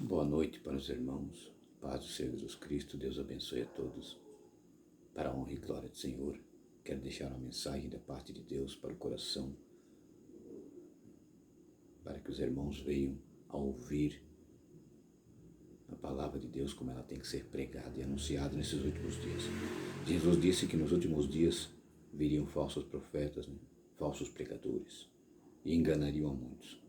Boa noite para os irmãos. Paz do Senhor Jesus Cristo. Deus abençoe a todos. Para a honra e glória do Senhor, quero deixar uma mensagem da parte de Deus para o coração, para que os irmãos venham a ouvir a palavra de Deus como ela tem que ser pregada e anunciada nesses últimos dias. Jesus disse que nos últimos dias viriam falsos profetas, falsos pregadores, e enganariam a muitos.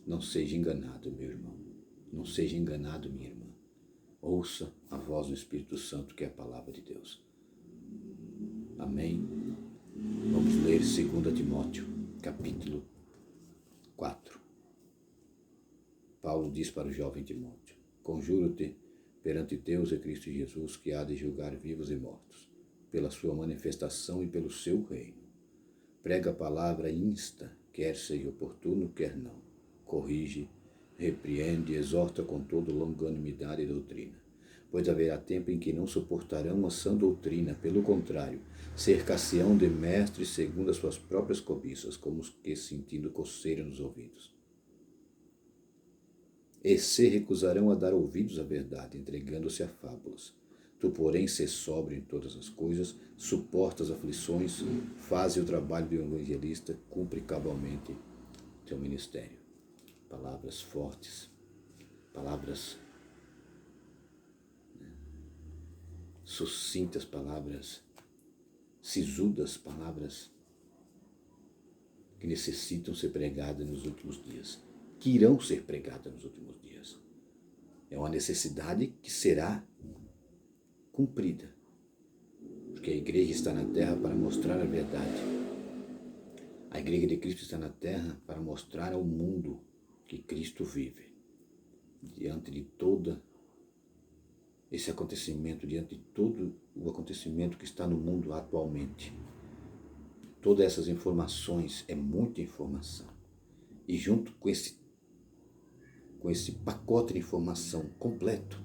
Não seja enganado, meu irmão. Não seja enganado, minha irmã. Ouça a voz do Espírito Santo, que é a palavra de Deus. Amém? Vamos ler 2 Timóteo, capítulo 4. Paulo diz para o jovem Timóteo: Conjuro-te perante Deus e Cristo Jesus, que há de julgar vivos e mortos, pela sua manifestação e pelo seu reino. Prega a palavra e insta, quer seja oportuno, quer não. Corrige, repreende e exorta com toda longanimidade e doutrina. Pois haverá tempo em que não suportarão a sã doutrina, pelo contrário, cercar-se-ão de mestres segundo as suas próprias cobiças, como os que sentindo coceira nos ouvidos. E se recusarão a dar ouvidos à verdade, entregando-se a fábulas. Tu, porém, sê sóbrio em todas as coisas, suporta as aflições, faze o trabalho do evangelista, cumpre cabalmente teu ministério. Palavras fortes, palavras sucintas, palavras sisudas, palavras que necessitam ser pregadas nos últimos dias, que irão ser pregadas nos últimos dias. É uma necessidade que será cumprida, porque a igreja está na terra para mostrar a verdade. A igreja de Cristo está na terra para mostrar ao mundo que Cristo vive. Diante de todo esse acontecimento, diante de todo o acontecimento que está no mundo atualmente, todas essas informações, é muita informação. E junto com esse pacote de informação completo,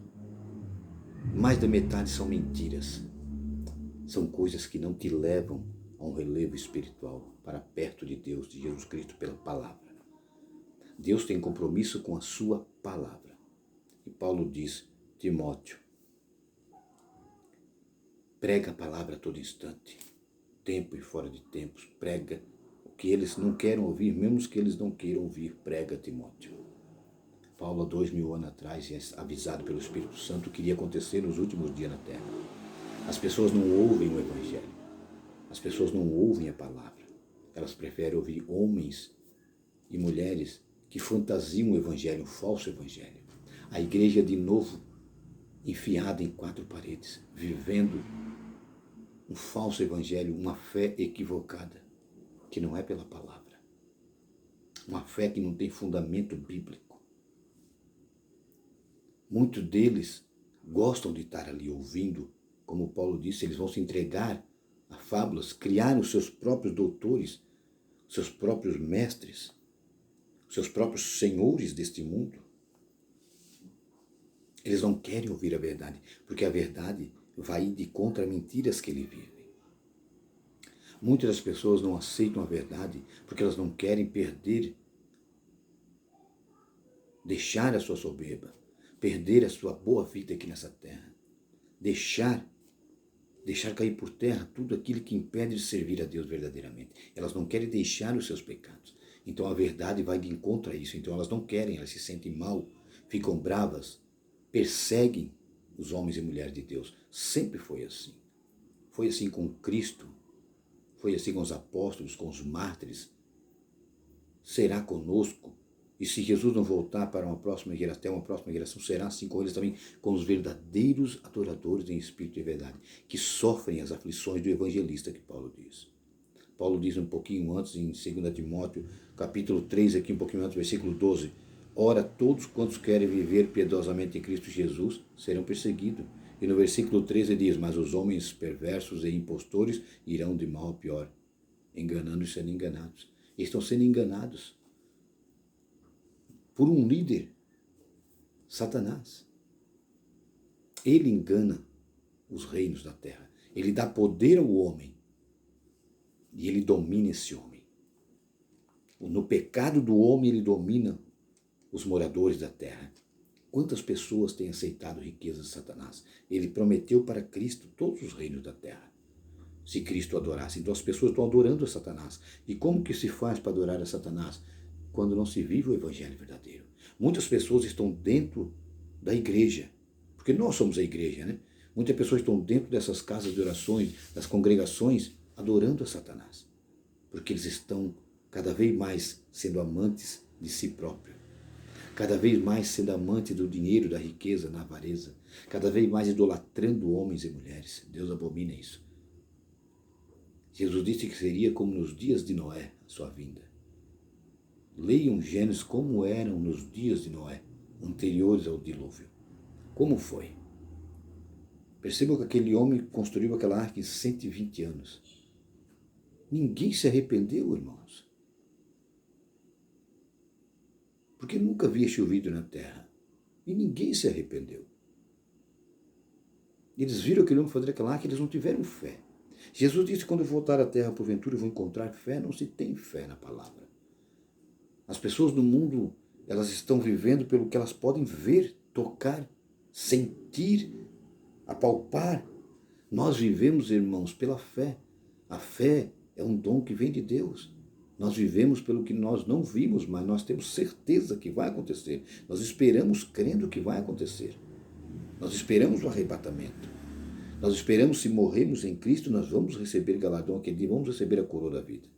mais da metade são mentiras. São coisas que não te levam a um relevo espiritual para perto de Deus, de Jesus Cristo, pela palavra. Deus tem compromisso com a sua palavra. E Paulo diz: Timóteo, prega a palavra a todo instante, tempo e fora de tempos, prega o que eles não querem ouvir, mesmo que eles não queiram ouvir, prega, Timóteo. Paulo, há 2000 anos atrás, avisado pelo Espírito Santo, que iria acontecer nos últimos dias na terra. As pessoas não ouvem o Evangelho, as pessoas não ouvem a palavra, elas preferem ouvir homens e mulheres que fantasiam o Evangelho, um falso Evangelho. A igreja, de novo, enfiada em 4 paredes, vivendo um falso Evangelho, uma fé equivocada, que não é pela palavra, uma fé que não tem fundamento bíblico. Muitos deles gostam de estar ali ouvindo, como Paulo disse, eles vão se entregar a fábulas, criar os seus próprios doutores, seus próprios mestres, seus próprios senhores deste mundo. Eles não querem ouvir a verdade, porque a verdade vai de contra mentiras que eles vivem. Muitas das pessoas não aceitam a verdade porque elas não querem perder, deixar a sua soberba, perder a sua boa vida aqui nessa terra, deixar cair por terra tudo aquilo que impede de servir a Deus verdadeiramente. Elas não querem deixar os seus pecados. Então a verdade vai de encontro a isso. Então elas não querem, elas se sentem mal, ficam bravas, perseguem os homens e mulheres de Deus. Sempre foi assim. Foi assim com Cristo, foi assim com os apóstolos, com os mártires. Será conosco. E se Jesus não voltar para uma próxima geração, será assim com eles também, com os verdadeiros adoradores em espírito e verdade, que sofrem as aflições do evangelista, que Paulo diz. Paulo diz um pouquinho antes, em 2 Timóteo, capítulo 3, aqui um pouquinho antes, versículo 12, ora, todos quantos querem viver piedosamente em Cristo Jesus serão perseguidos. E no versículo 13 diz, mas os homens perversos e impostores irão de mal a pior, enganando e sendo enganados. Estão sendo enganados por um líder, Satanás. Ele engana os reinos da terra. Ele dá poder ao homem e ele domina esse homem. No pecado do homem, ele domina os moradores da terra. Quantas pessoas têm aceitado riquezas de Satanás? Ele prometeu para Cristo todos os reinos da terra, se Cristo adorasse. Então as pessoas estão adorando a Satanás. E como que se faz para adorar a Satanás? Quando não se vive o evangelho verdadeiro. Muitas pessoas estão dentro da igreja, porque nós somos a igreja, né? Muitas pessoas estão dentro dessas casas de orações, das congregações, adorando a Satanás, porque eles estão cada vez mais sendo amantes de si próprio, cada vez mais sendo amante do dinheiro, da riqueza, da avareza, cada vez mais idolatrando homens e mulheres. Deus abomina isso. Jesus disse que seria como nos dias de Noé, a sua vinda. Leiam Gênesis como eram nos dias de Noé, anteriores ao dilúvio. Como foi? Percebam que aquele homem construiu aquela arca em 120 anos. Ninguém se arrependeu, irmãos. Porque nunca havia chovido na terra. E ninguém se arrependeu. Eles viram aquele homem fazer aquela arca e eles não tiveram fé. Jesus disse que quando eu voltar à terra, porventura, eu vou encontrar fé. Não se tem fé na palavra. As pessoas do mundo, elas estão vivendo pelo que elas podem ver, tocar, sentir, apalpar. Nós vivemos, irmãos, pela fé. A fé é um dom que vem de Deus. Nós vivemos pelo que nós não vimos, mas nós temos certeza que vai acontecer. Nós esperamos crendo que vai acontecer. Nós esperamos o arrebatamento. Nós esperamos, se morrermos em Cristo, nós vamos receber galardão aquele dia, vamos receber a coroa da vida.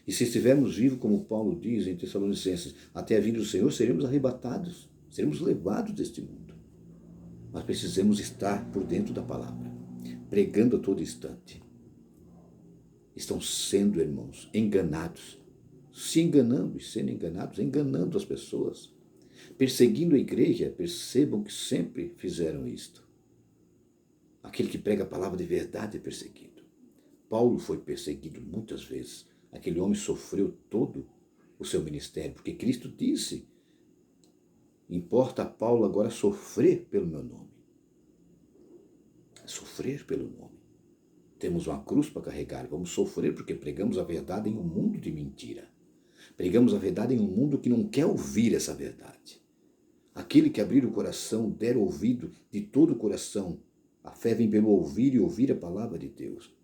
E se estivermos vivos, como Paulo diz em Tessalonicenses, até a vinda do Senhor, seremos arrebatados, seremos levados deste mundo. Mas precisamos estar por dentro da palavra, pregando a todo instante. Estão sendo, irmãos, enganados, se enganando e sendo enganados, enganando as pessoas, perseguindo a igreja. Percebam que sempre fizeram isto. Aquele que prega a palavra de verdade é perseguido. Paulo foi perseguido muitas vezes. Aquele homem sofreu todo o seu ministério, porque Cristo disse: importa a Paulo agora sofrer pelo meu nome. Sofrer pelo nome. Temos uma cruz para carregar, vamos sofrer porque pregamos a verdade em um mundo de mentira. Pregamos a verdade em um mundo que não quer ouvir essa verdade. Aquele que abrir o coração, der ouvido de todo o coração, a fé vem pelo ouvir e ouvir a palavra de Deus.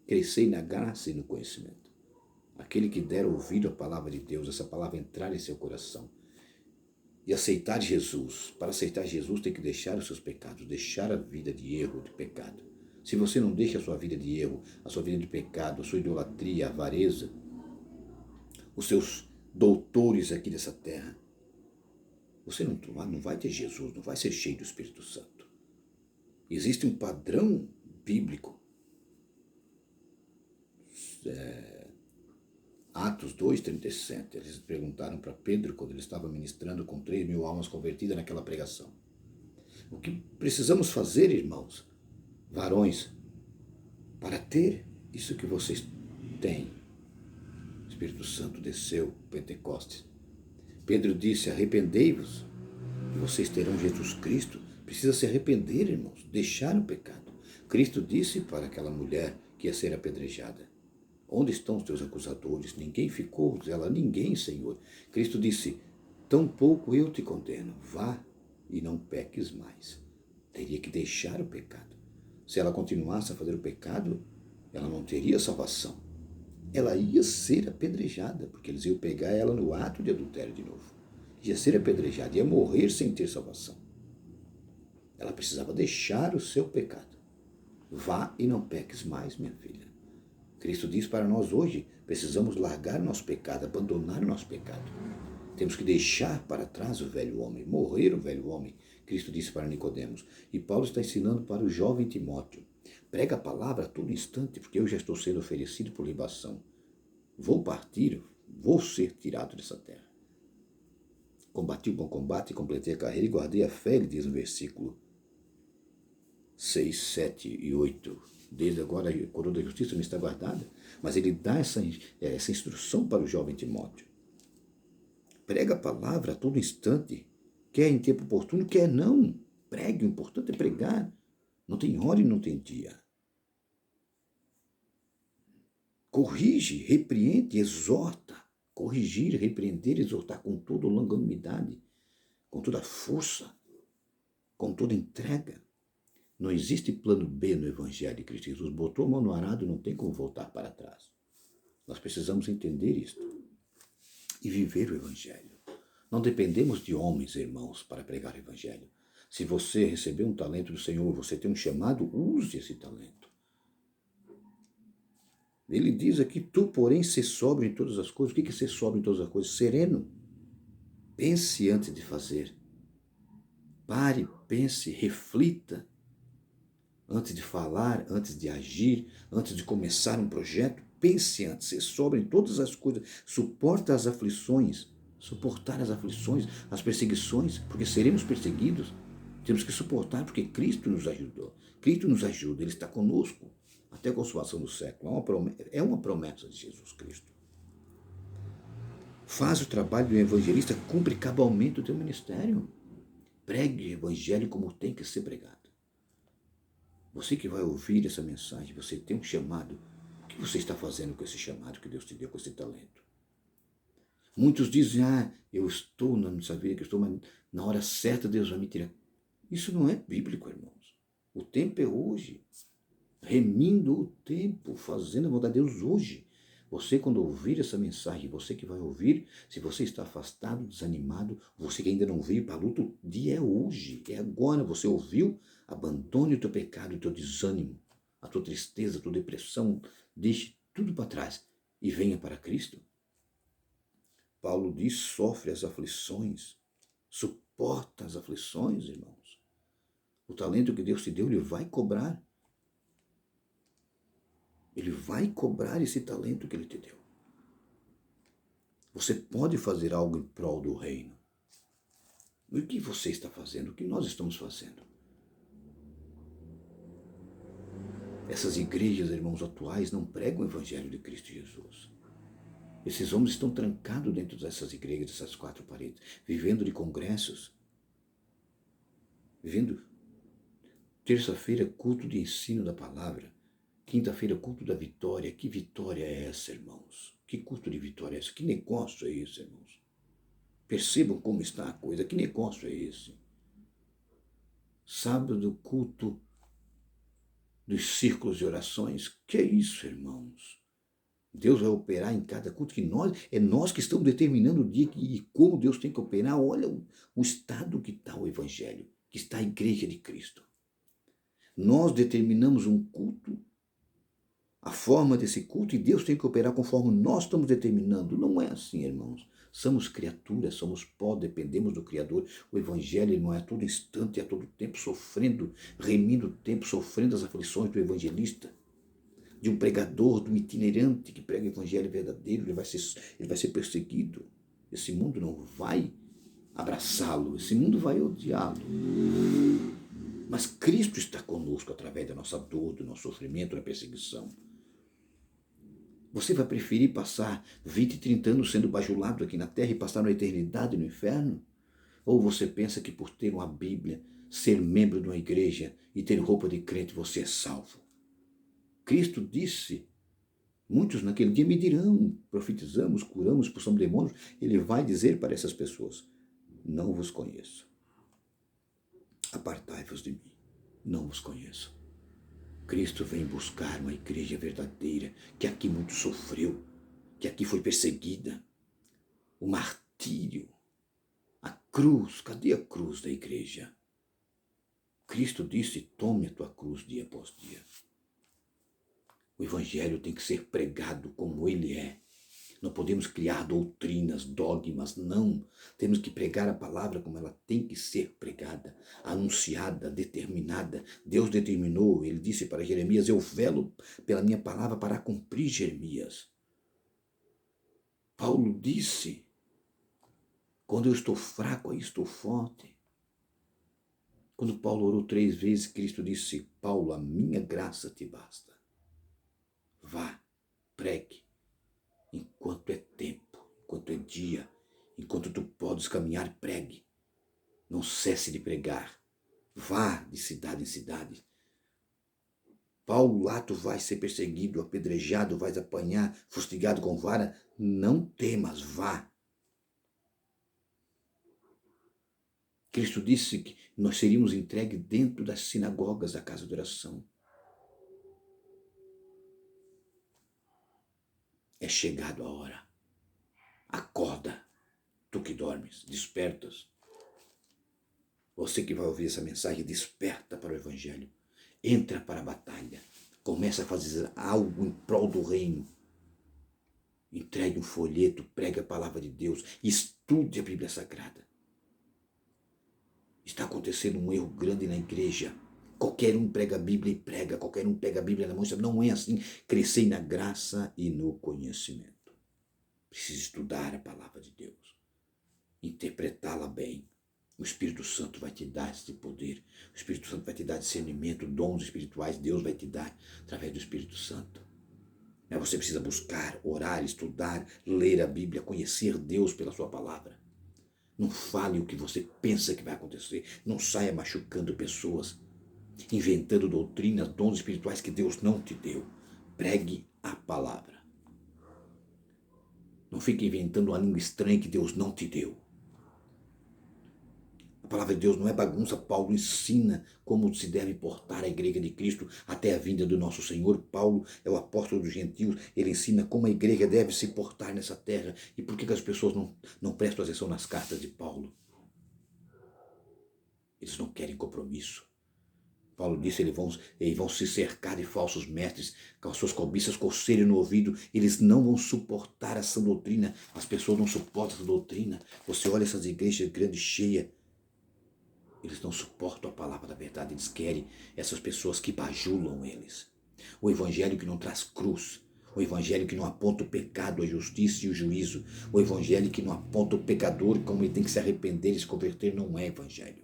Crescei na graça e no conhecimento. Aquele que der ouvido à palavra de Deus, essa palavra entrar em seu coração e aceitar Jesus. Para aceitar Jesus tem que deixar os seus pecados, deixar a vida de erro, de pecado. Se você não deixa a sua vida de erro, a sua vida de pecado, a sua idolatria, a avareza, os seus doutores aqui dessa terra, você não vai ter Jesus, não vai ser cheio do Espírito Santo. Existe um padrão bíblico. Atos 2:37, eles perguntaram para Pedro, quando ele estava ministrando com 3.000 almas convertidas naquela pregação: o que precisamos fazer, irmãos, varões, para ter isso que vocês têm? O Espírito Santo desceu, Pentecostes. Pedro disse: arrependei-vos, e vocês terão Jesus Cristo. Precisa se arrepender, irmãos, deixar o pecado. Cristo disse para aquela mulher que ia ser apedrejada: onde estão os teus acusadores? Ninguém ficou, ela, ninguém, Senhor. Cristo disse: tampouco eu te condeno, vá e não peques mais. Teria que deixar o pecado. Se ela continuasse a fazer o pecado, ela não teria salvação. Ela ia ser apedrejada, porque eles iam pegar ela no ato de adultério de novo. Ia ser apedrejada, ia morrer sem ter salvação. Ela precisava deixar o seu pecado. Vá e não peques mais, minha filha. Cristo diz para nós hoje: precisamos largar o nosso pecado, abandonar o nosso pecado. Temos que deixar para trás o velho homem, morrer o velho homem. Cristo disse para Nicodemos. E Paulo está ensinando para o jovem Timóteo: prega a palavra a todo instante, porque eu já estou sendo oferecido por libação. Vou partir, vou ser tirado dessa terra. Combati o bom combate, completei a carreira e guardei a fé, ele diz no versículo 6, 7 e 8. Desde agora a coroa da justiça me está guardada. Mas ele dá essa instrução para o jovem Timóteo: prega a palavra a todo instante, quer em tempo oportuno, quer não. Pregue, o importante é pregar. Não tem hora e não tem dia. Corrige, repreende, exorta. Corrigir, repreender, exortar com toda longanimidade, com toda força. com toda entrega. Não existe plano B no Evangelho de Cristo Jesus. Botou a mão no arado, não tem como voltar para trás. Nós precisamos entender isso e viver o Evangelho. Não dependemos de homens, irmãos, para pregar o Evangelho. Se você recebeu um talento do Senhor, você tem um chamado, use esse talento. Ele diz aqui, tu, porém, ser sóbrio em todas as coisas. O que é ser sóbrio em todas as coisas? Sereno. Pense antes de fazer. Pare, pense, reflita. Antes de falar, antes de agir, antes de começar um projeto, pense antes, ser sóbrio em todas as coisas. Suporta as aflições, suportar as aflições, as perseguições, porque seremos perseguidos. Temos que suportar, porque Cristo nos ajudou. Cristo nos ajuda, Ele está conosco até a consumação do século. É uma promessa de Jesus Cristo. Faz o trabalho do evangelista, cumpre cabalmente o teu ministério. Pregue o evangelho como tem que ser pregado. Você que vai ouvir essa mensagem, você tem um chamado. O que você está fazendo com esse chamado que Deus te deu, com esse talento? Muitos dizem, eu estou na minha vida, que eu estou, mas na hora certa Deus vai me tirar. Isso não é bíblico, irmãos. O tempo é hoje. Remindo o tempo, fazendo a vontade de Deus hoje. Você, quando ouvir essa mensagem, você que vai ouvir, se você está afastado, desanimado, você que ainda não veio para a luta, o dia é hoje, é agora. Você ouviu? Abandone o teu pecado, o teu desânimo, a tua tristeza, a tua depressão, deixe tudo para trás e venha para Cristo. Paulo diz, sofre as aflições, suporta as aflições, irmãos. O talento que Deus te deu, Ele vai cobrar. Ele vai cobrar esse talento que Ele te deu. Você pode fazer algo em prol do reino. O que você está fazendo? O que nós estamos fazendo? Essas igrejas, irmãos, atuais não pregam o Evangelho de Cristo Jesus. Esses homens estão trancados dentro dessas igrejas, dessas quatro paredes, vivendo de congressos, vivendo terça-feira culto de ensino da palavra, quinta-feira culto da vitória. Que vitória é essa, irmãos? Que culto de vitória é esse? Que negócio é esse, irmãos? Percebam como está a coisa. Que negócio é esse? Sábado, culto dos círculos de orações. Que é isso, irmãos? Deus vai operar em cada culto, que nós que estamos determinando o dia e como Deus tem que operar. Olha o estado que está o Evangelho, que está a igreja de Cristo. Nós determinamos um culto, a forma desse culto, e Deus tem que operar conforme nós estamos determinando. Não é assim, irmãos. Somos criaturas, somos pó, dependemos do Criador. O Evangelho, irmão, é a todo instante, a todo tempo, sofrendo, remindo o tempo, sofrendo as aflições do evangelista, de um pregador, de um itinerante que prega o Evangelho verdadeiro. Ele vai ser perseguido. Esse mundo não vai abraçá-lo, esse mundo vai odiá-lo. Mas Cristo está conosco através da nossa dor, do nosso sofrimento, da perseguição. Você vai preferir passar 20, 30 anos sendo bajulado aqui na terra e passar uma eternidade no inferno? Ou você pensa que por ter uma Bíblia, ser membro de uma igreja e ter roupa de crente, você é salvo? Cristo disse, muitos naquele dia me dirão, profetizamos, curamos, expulsamos demônios. Ele vai dizer para essas pessoas, não vos conheço. Apartai-vos de mim, não vos conheço. Cristo vem buscar uma igreja verdadeira, que aqui muito sofreu, que aqui foi perseguida. O martírio, a cruz, cadê a cruz da igreja? Cristo disse, tome a tua cruz dia após dia. O Evangelho tem que ser pregado como ele é. Não podemos criar doutrinas, dogmas, não. Temos que pregar a palavra como ela tem que ser pregada, anunciada, determinada. Deus determinou, ele disse para Jeremias, eu velo pela minha palavra para cumprir, Jeremias. Paulo disse, quando eu estou fraco, aí estou forte. Quando Paulo orou 3 vezes, Cristo disse, Paulo, a minha graça te basta. Vá, pregue. Enquanto é tempo, enquanto é dia, enquanto tu podes caminhar, pregue. Não cesse de pregar. Vá de cidade em cidade. Paulo, lá tu vais ser perseguido, apedrejado, vais apanhar, fustigado com vara. Não temas, vá. Cristo disse que nós seríamos entregues dentro das sinagogas da casa de oração. É chegado a hora. Acorda, tu que dormes, despertas. Você que vai ouvir essa mensagem, desperta para o Evangelho. Entra para a batalha. Começa a fazer algo em prol do reino. Entregue um folheto, pregue a palavra de Deus, estude a Bíblia Sagrada. Está acontecendo um erro grande na igreja. Qualquer um prega a Bíblia e prega, qualquer um pega a Bíblia na mão. Não é assim. Crescei na graça e no conhecimento. Precisa estudar a palavra de Deus, interpretá-la bem. O Espírito Santo vai te dar esse poder. O Espírito Santo vai te dar discernimento, dons espirituais. Deus vai te dar através do Espírito Santo. Mas você precisa buscar, orar, estudar, ler a Bíblia, conhecer Deus pela sua palavra. Não fale o que você pensa que vai acontecer. Não saia machucando pessoas, inventando doutrinas, dons espirituais que Deus não te deu. Pregue a palavra. Não fique inventando uma língua estranha que Deus não te deu. A palavra de Deus não é bagunça. Paulo ensina como se deve portar a igreja de Cristo até a vinda do nosso Senhor. Paulo é o apóstolo dos gentios. Ele ensina como a igreja deve se portar nessa terra. E por que as pessoas não prestam atenção nas cartas de Paulo? Eles não querem compromisso. Paulo disse, eles vão se cercar de falsos mestres, com as suas cobiças coceiras no ouvido. Eles não vão suportar essa doutrina. As pessoas não suportam essa doutrina. Você olha essas igrejas grandes, cheias. Eles não suportam a palavra da verdade. Eles querem essas pessoas que bajulam eles. O evangelho que não traz cruz. O evangelho que não aponta o pecado, a justiça e o juízo. O evangelho que não aponta o pecador como ele tem que se arrepender e se converter não é evangelho.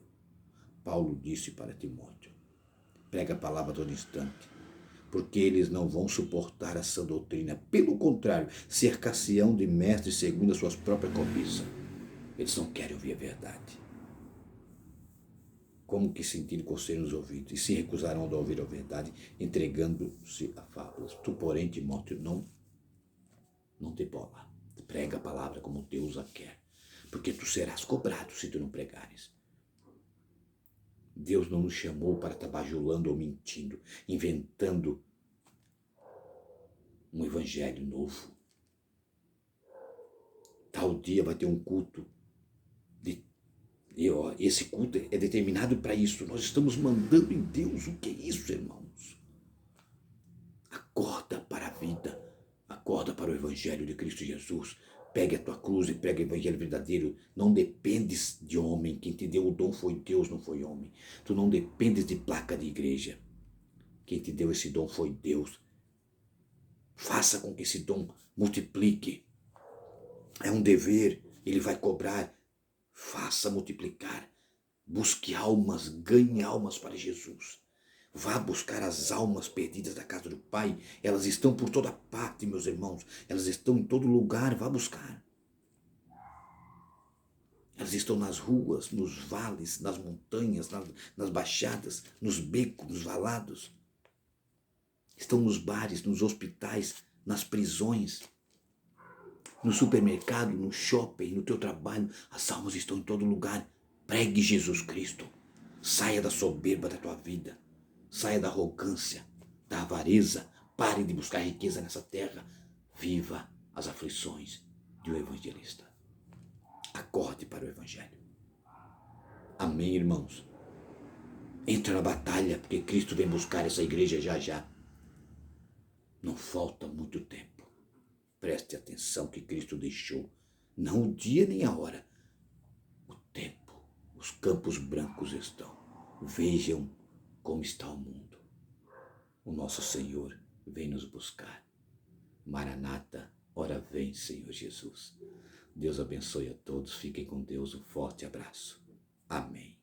Paulo disse para Timóteo, prega a palavra todo instante, porque eles não vão suportar essa doutrina. Pelo contrário, cercar-se-ão de mestres segundo as suas próprias cobiças. Eles não querem ouvir a verdade. Como que sentir coceira nos ouvidos, e se recusarão a ouvir a verdade, entregando-se a fábulas. Tu, porém, Timóteo, não te bola. Prega a palavra como Deus a quer, porque tu serás cobrado se tu não pregares. Deus não nos chamou para estar bajulando ou mentindo, inventando um evangelho novo. Tal dia vai ter um culto esse culto é determinado para isso. Nós estamos mandando em Deus. O que é isso, irmãos? Acorda para a vida. Acorda para o Evangelho de Cristo Jesus. Pegue a tua cruz e pregue o Evangelho verdadeiro. Não dependes de homem. Quem te deu o dom foi Deus, não foi homem. Tu não dependes de placa de igreja. Quem te deu esse dom foi Deus. Faça com que esse dom multiplique. É um dever. Ele vai cobrar. Faça multiplicar, busque almas, ganhe almas para Jesus. Vá buscar as almas perdidas da casa do Pai. Elas estão por toda parte, meus irmãos. Elas estão em todo lugar, vá buscar. Elas estão nas ruas, nos vales, nas montanhas, nas baixadas, nos becos, nos valados. Estão nos bares, nos hospitais, nas prisões, no supermercado, no shopping, no teu trabalho. As almas estão em todo lugar. Pregue Jesus Cristo. Saia da soberba da tua vida. Saia da arrogância, da avareza. Pare de buscar riqueza nessa terra. Viva as aflições de um evangelista. Acorde para o evangelho. Amém, irmãos? Entra na batalha, porque Cristo vem buscar essa igreja já já. Não falta muito tempo. Preste atenção que Cristo deixou, não o dia nem a hora, o tempo. Os campos brancos estão. Vejam como está o mundo. O nosso Senhor vem nos buscar. Maranata, ora vem, Senhor Jesus. Deus abençoe a todos. Fiquem com Deus. Um forte abraço. Amém.